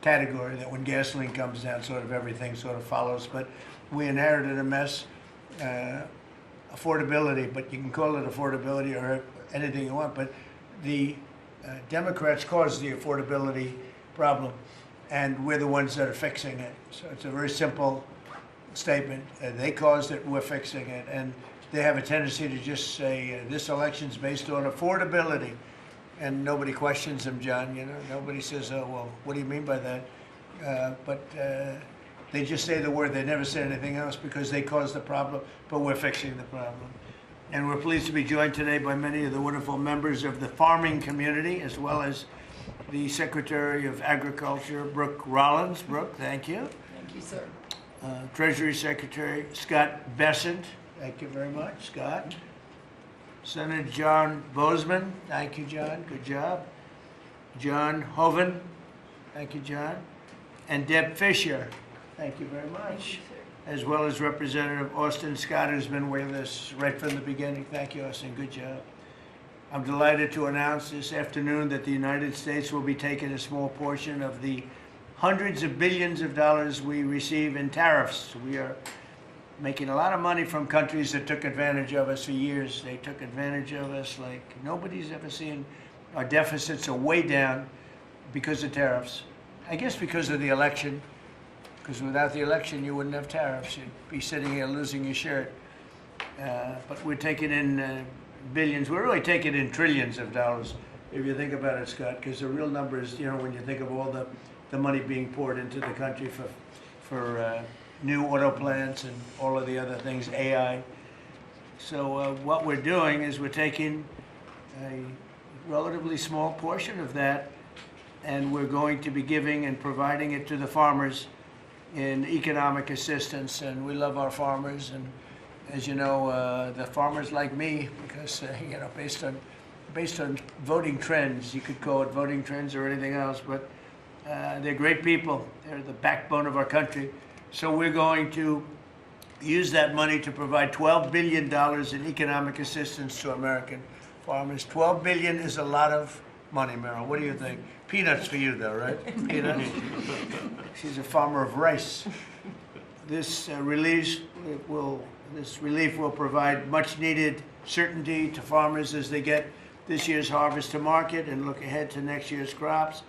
category that when gasoline comes down, sort of everything sort of follows. But we inherited a mess. Affordability, but you can call it affordability or anything you want, but the Democrats caused the affordability problem, and we're the ones that are fixing it. So it's a very simple statement. They caused it, we're fixing it, and they have a tendency to just say this election's based on affordability, and nobody questions them, John. You know, nobody says, "Oh, well, what do you mean by that?" But they just say the word. They never say anything else because they caused the problem, but we're fixing the problem. And we're pleased to be joined today by many of the wonderful members of the farming community, as well as the Secretary of Agriculture, Brooke Rollins. Brooke, thank you. Thank you, sir. Treasury Secretary Scott Bessent. Thank you very much, Scott. Senator John Bozeman. Thank you, John. Good job. John Hoven. Thank you, John. And Deb Fisher. Thank you very much. As well as Representative Austin Scott, who's been with us right from the beginning. Thank you, Austin. Good job. I'm delighted to announce this afternoon that the United States will be taking a small portion of the hundreds of billions of dollars we receive in tariffs. We are making a lot of money from countries that took advantage of us for years. They took advantage of us like nobody's ever seen. Our deficits are way down because of tariffs. I guess because of the election. Because without the election, you wouldn't have tariffs. You'd be sitting here losing your shirt. But we're taking in billions. We're really taking in trillions of dollars, if you think about it, Scott, because the real number is, you know, when you think of all the money being poured into the country for new auto plants and all of the other things, AI. So what we're doing is we're taking a relatively small portion of that, and we're going to be giving and providing it to the farmers in economic assistance. And we love our farmers, and as you know, the farmers like me, because you know, based on voting trends, you could call it voting trends or anything else, but they're great people. They're the backbone of our country. So we're going to use that money to provide $12 billion in economic assistance to American farmers. $12 billion is a lot of money, Meryl. What do you think? Peanuts for you, though, right? Peanuts. She's a farmer of rice. This relief will provide much-needed certainty to farmers as they get this year's harvest to market and look ahead to next year's crops,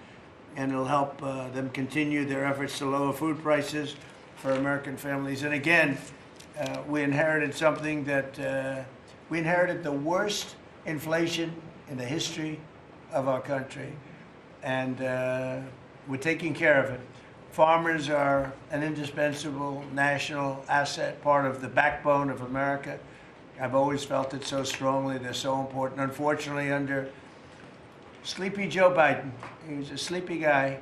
and it'll help them continue their efforts to lower food prices for American families. And again, we inherited something that we inherited the worst inflation in the history of our country, and we're taking care of it. Farmers are an indispensable national asset, part of the backbone of America. I've always felt it so strongly. They're so important. Unfortunately, under sleepy Joe Biden, he was a sleepy guy,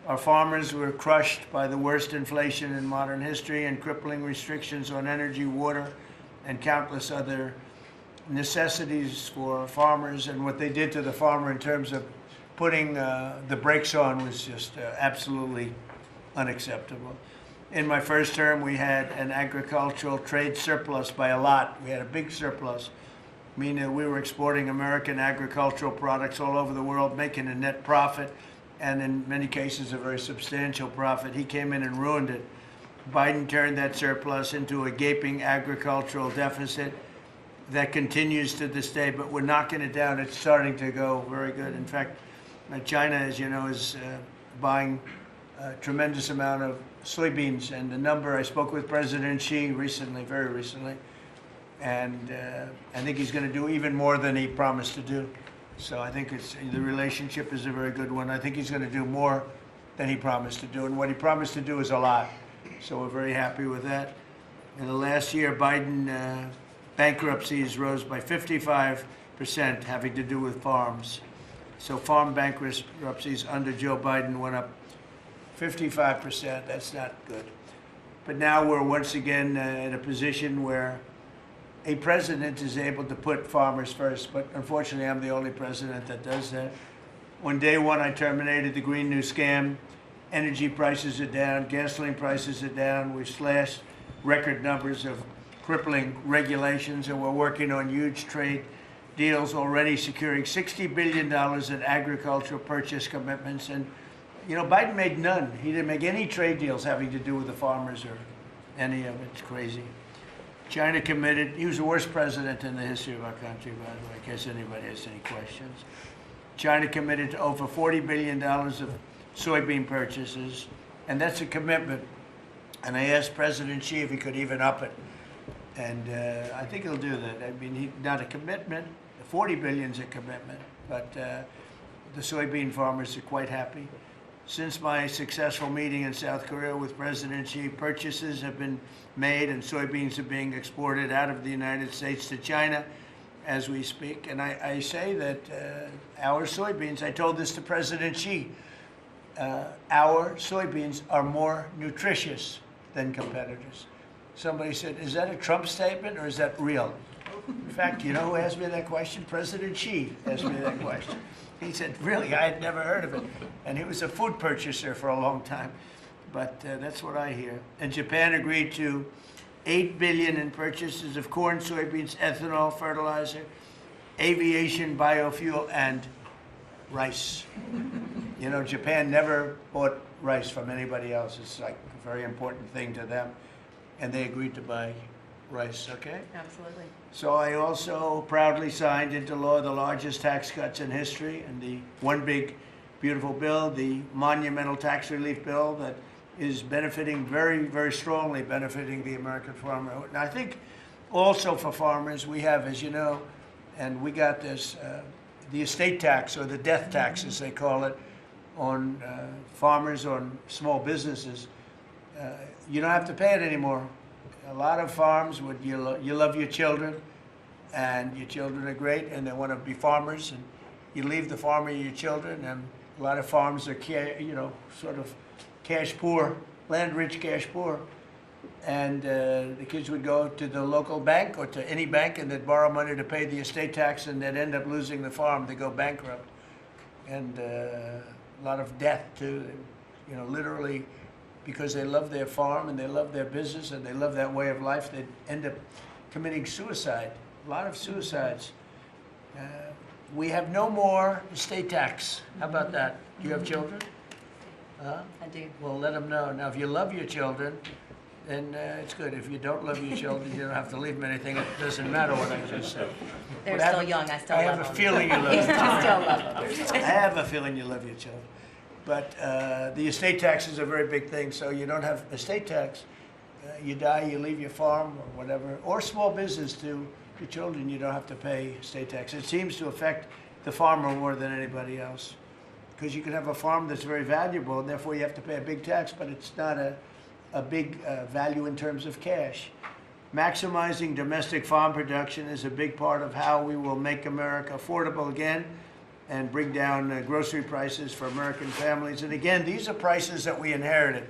our farmers were crushed by the worst inflation in modern history and crippling restrictions on energy, water, and countless other necessities for farmers. And what they did to the farmer in terms of putting the brakes on was just absolutely unacceptable. In my first term, we had an agricultural trade surplus by a lot. We had a big surplus, meaning we were exporting American agricultural products all over the world, making a net profit, and in many cases a very substantial profit. He came in and ruined it. Biden turned that surplus into a gaping agricultural deficit that continues to this day, but we're knocking it down. It's starting to go very good. In fact, China, as you know, is buying a tremendous amount of soybeans, and the number, I spoke with President Xi recently, very recently, and I think he's going to do even more than he promised to do. So I think the relationship is a very good one. I think he's going to do more than he promised to do, and what he promised to do is a lot. So we're very happy with that. In the last year, Biden bankruptcies rose by 55%, having to do with farms. So farm bankruptcies under Joe Biden went up 55%. That's not good. But now we're once again in a position where a president is able to put farmers first. But unfortunately, I'm the only president that does that. On day one, I terminated the Green New Scam. Energy prices are down. Gasoline prices are down. We've slashed record numbers of crippling regulations, and we're working on huge trade deals, already securing $60 billion in agricultural purchase commitments. And You know, Biden made none. He didn't make any trade deals having to do with the farmers or any of it. It's crazy. China committed, he was the worst president in the history of our country, by the way, in case anybody has any questions. China committed to over $40 billion of soybean purchases, and that's a commitment. And I asked President Xi if he could even up it. And I think he'll do that. I mean, not a commitment. The 40 billion is a commitment, but the soybean farmers are quite happy. Since my successful meeting in South Korea with President Xi, purchases have been made and soybeans are being exported out of the United States to China as we speak. And I say that our soybeans, I told this to President Xi, our soybeans are more nutritious than competitors. Somebody said, is that a Trump statement or is that real? In fact, you know who asked me that question? President Xi asked me that question. He said, really, I had never heard of it. And he was a food purchaser for a long time. But that's what I hear. And Japan agreed to $8 billion in purchases of corn, soybeans, ethanol, fertilizer, aviation, biofuel, and rice. You know, Japan never bought rice from anybody else. It's like a very important thing to them. And they agreed to buy rice, okay? Absolutely. So I also proudly signed into law the largest tax cuts in history, and the one big, beautiful bill, the monumental tax relief bill that is benefiting very, very strongly, benefiting the American farmer. And I think also for farmers, we have, as you know, and we got this, the estate tax, or the death tax, as they call it, on farmers, on small businesses. You don't have to pay it anymore. A lot of farms, you love your children, and your children are great, and they want to be farmers, and you leave the farm of your children, and a lot of farms are, you know, sort of cash poor, land rich, cash poor, and the kids would go to the local bank or to any bank, and they'd borrow money to pay the estate tax, and they'd end up losing the farm. They go bankrupt, and a lot of death too. You know, literally, because they love their farm and they love their business and they love that way of life, they end up committing suicide. A lot of suicides. We have no more estate tax. How about that? Do you have children? I do. Well, let them know. Now, if you love your children, then it's good. If you don't love your children, you don't have to leave them anything. It doesn't matter what I just said. They're still young. I still love them. I have a feeling you love them. I still love them. I have a feeling you love your children. But the estate tax is a very big thing, so you don't have estate tax. You die, you leave your farm or whatever, or small business to your children, you don't have to pay estate tax. It seems to affect the farmer more than anybody else, because you can have a farm that's very valuable, and therefore you have to pay a big tax, but it's not a big value in terms of cash. Maximizing domestic farm production is a big part of how we will make America affordable again, and bring down grocery prices for American families. And again, these are prices that we inherited.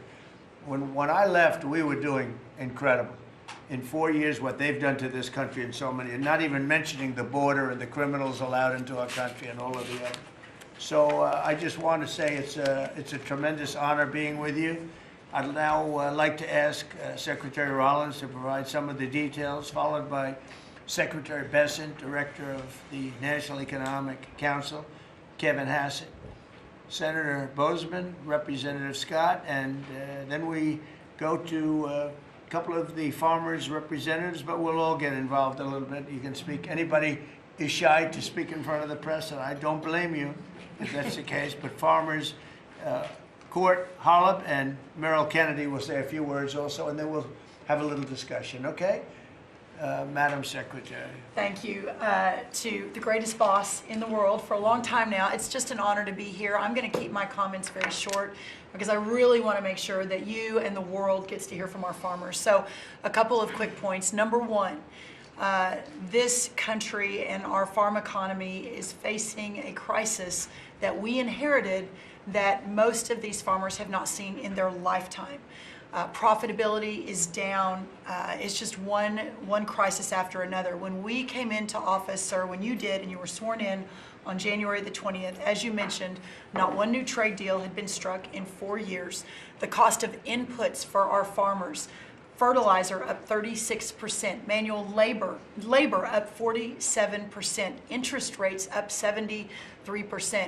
When I left, we were doing incredible. In 4 years, what they've done to this country in so many, and not even mentioning the border and the criminals allowed into our country and all of the other. So I just want to say it's a tremendous honor being with you. I'd now like to ask Secretary Rollins to provide some of the details, followed by Secretary Bessent, Director of the National Economic Council, Kevin Hassett, Senator Bozeman, Representative Scott, and then we go to a couple of the farmers' representatives, but we'll all get involved a little bit. You can speak. Anybody is shy to speak in front of the press, and I don't blame you if that's the case, but farmers, Court Holub and Merrill Kennedy will say a few words also, and then we'll have a little discussion, okay? Madam Secretary. Thank you to the greatest boss in the world for a long time now. It's just an honor to be here. I'm going to keep my comments very short because I really want to make sure that you and the world gets to hear from our farmers. So a couple of quick points. Number one, this country and our farm economy is facing a crisis that we inherited that most of these farmers have not seen in their lifetime. Profitability is down. It's just one crisis after another. When we came into office, or when you did and you were sworn in on January the 20th, as you mentioned, not one new trade deal had been struck in 4 years. The cost of inputs for our farmers Fertilizer up 36%, manual labor up 47%, interest rates up 73%.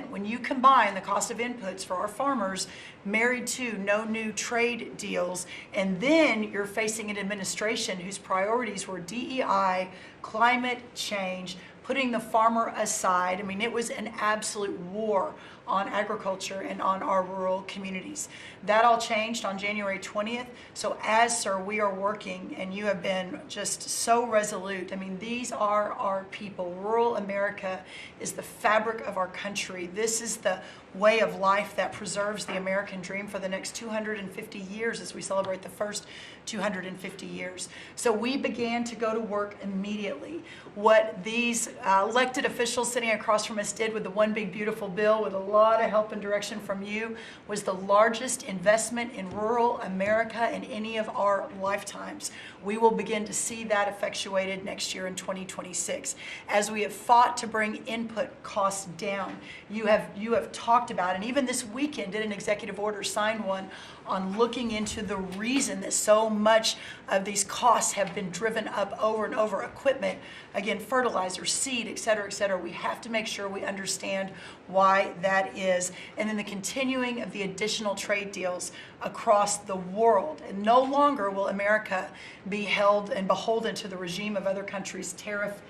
When you combine the cost of inputs for our farmers, married to no new trade deals, and then you're facing an administration whose priorities were DEI, climate change, putting the farmer aside. I mean, it was an absolute war on agriculture and on our rural communities. That all changed on January 20th. So as, sir, we are working, and you have been just so resolute. I mean, these are our people. Rural America is the fabric of our country. This is the way of life that preserves the American dream for the next 250 years as we celebrate the first 250 years. So we began to go to work immediately. What these elected officials sitting across from us did with the One Big Beautiful Bill, with a lot of help and direction from you, was the largest investment in rural America in any of our lifetimes. We will begin to see that effectuated next year in 2026. As we have fought to bring input costs down, you have talked about, and even this weekend did an executive order, signed one, on looking into the reason that so much of these costs have been driven up over and over. Equipment, again, fertilizer, seed, et cetera, et cetera. We have to make sure we understand why that is. And then the continuing of the additional trade deals across the world. And no longer will America be held and beholden to the regime of other countries' tariff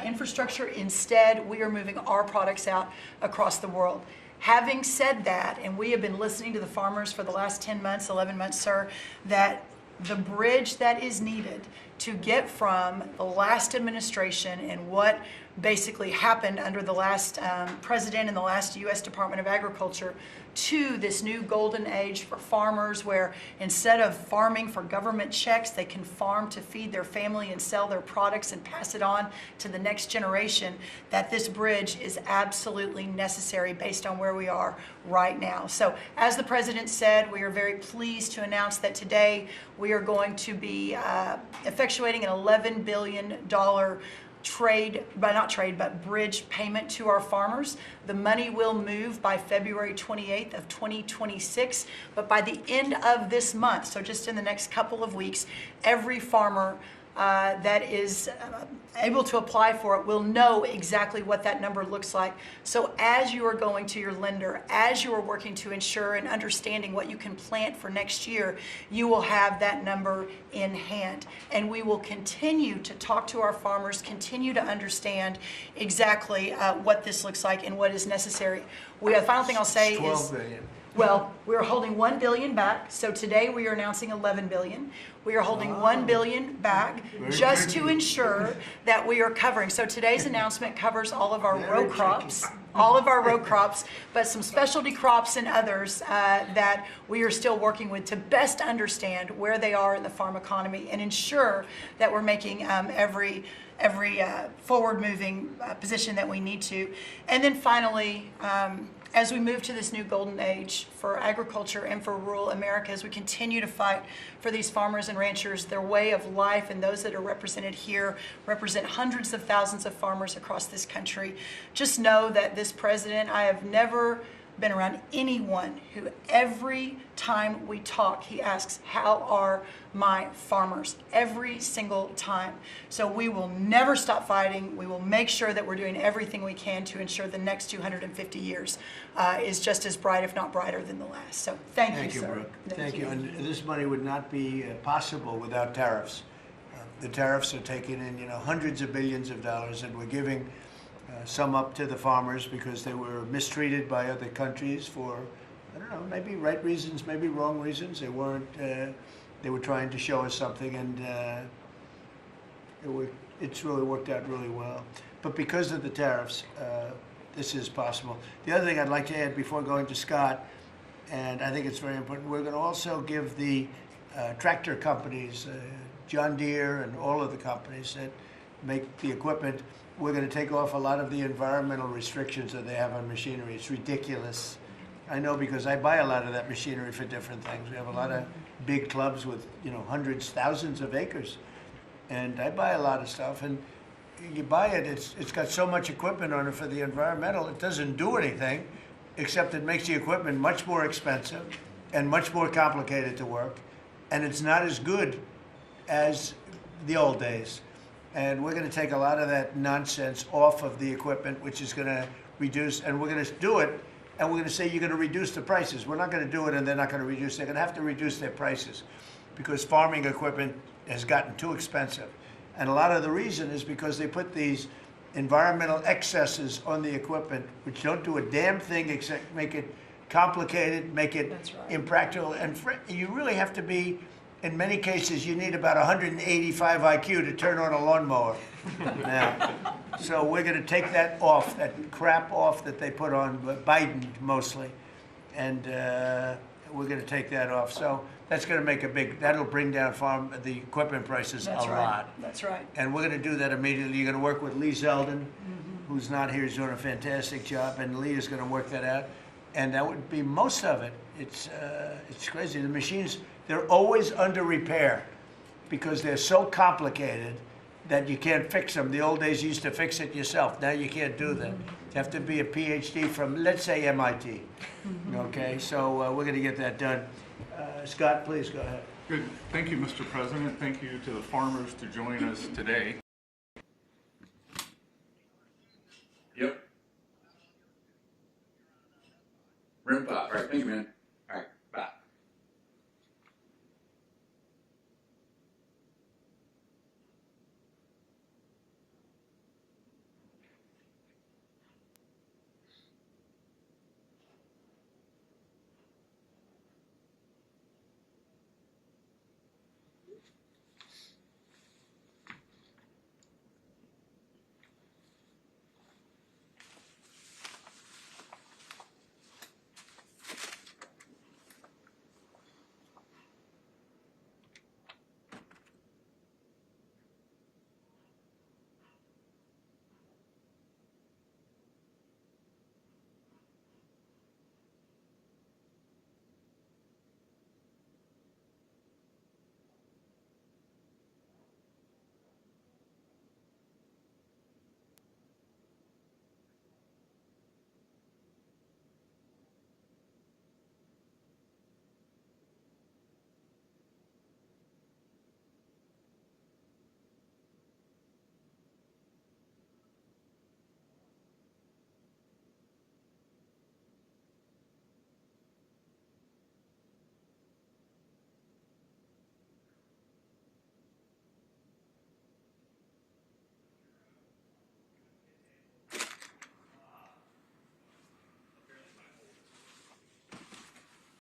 infrastructure. Instead, we are moving our products out across the world. Having said that, and we have been listening to the farmers for the last 10 months, 11 months, sir, that the bridge that is needed to get from the last administration and what basically happened under the last president and the last U.S. Department of Agriculture to this new golden age for farmers, where instead of farming for government checks, they can farm to feed their family and sell their products and pass it on to the next generation, that this bridge is absolutely necessary based on where we are right now. So as the president said, we are very pleased to announce that today we are going to be effectuating an $11 billion bridge payment to our farmers. The money will move by February 28th of 2026, but by the end of this month, so just in the next couple of weeks, every farmer that is able to apply for it will know exactly what that number looks like. So as you are going to your lender, as you are working to ensure and understanding what you can plant for next year, you will have that number in hand. And we will continue to talk to our farmers, continue to understand exactly what this looks like and what is necessary. The final thing I'll say is 12 billion. Well, we're holding $1 billion back. So today we are announcing $11 billion. We are holding $1 billion back just to ensure that we are covering. So today's announcement covers all of our row crops, but some specialty crops and others that we are still working with to best understand where they are in the farm economy and ensure that we're making every forward-moving position that we need to. And then finally, as we move to this new golden age for agriculture and for rural America, as we continue to fight for these farmers and ranchers, their way of life, and those that are represented here represent hundreds of thousands of farmers across this country, just know that this president, I have never been around anyone who every time we talk, he asks, how are my farmers? Every single time. So we will never stop fighting. We will make sure that we're doing everything we can to ensure the next 250 years is just as bright, if not brighter, than the last. So thank you, sir. Brooke. Thank you. And this money would not be possible without tariffs. The tariffs are taking in, hundreds of billions of dollars, and we're giving some up to the farmers because they were mistreated by other countries for, I don't know, maybe right reasons, maybe wrong reasons. They weren't. They were trying to show us something, and it's really worked out really well. But because of the tariffs, this is possible. The other thing I'd like to add before going to Scott, and I think it's very important, we're going to also give the tractor companies, John Deere and all of the companies that make the equipment, we're going to take off a lot of the environmental restrictions that they have on machinery. It's ridiculous. I know because I buy a lot of that machinery for different things. We have a lot of big clubs with, hundreds, thousands of acres. And I buy a lot of stuff, and you buy it, it's got so much equipment on it for the environmental, it doesn't do anything, except it makes the equipment much more expensive and much more complicated to work, and it's not as good as the old days. And we're going to take a lot of that nonsense off of the equipment, which is going to reduce, and we're going to do it, and we're going to say you're going to reduce the prices. We're not going to do it and they're not going to reduce. They're going to have to reduce their prices because farming equipment has gotten too expensive. And a lot of the reason is because they put these environmental excesses on the equipment, which don't do a damn thing except make it complicated, make it That's right. impractical. And you really have to be, in many cases, you need about 185 IQ to turn on a lawnmower. Now, so we're going to take that off, that crap off that they put on, Biden mostly, and we're going to take that off. So that's going to make that'll bring down the equipment prices That's a right. lot. That's right. And we're going to do that immediately. You're going to work with Lee Zeldin, who's not here, he's doing a fantastic job, and Lee is going to work that out. And that would be most of it. It's crazy. The machines, they're always under repair because they're so complicated that you can't fix them. The old days you used to fix it yourself. Now you can't do that. You have to be a PhD from, let's say, MIT. Okay, so we're going to get that done. Scott, please go ahead. Good. Thank you, Mr. President. Thank you to the farmers to join us today. Yep. Rim pop. All right, thank you, man.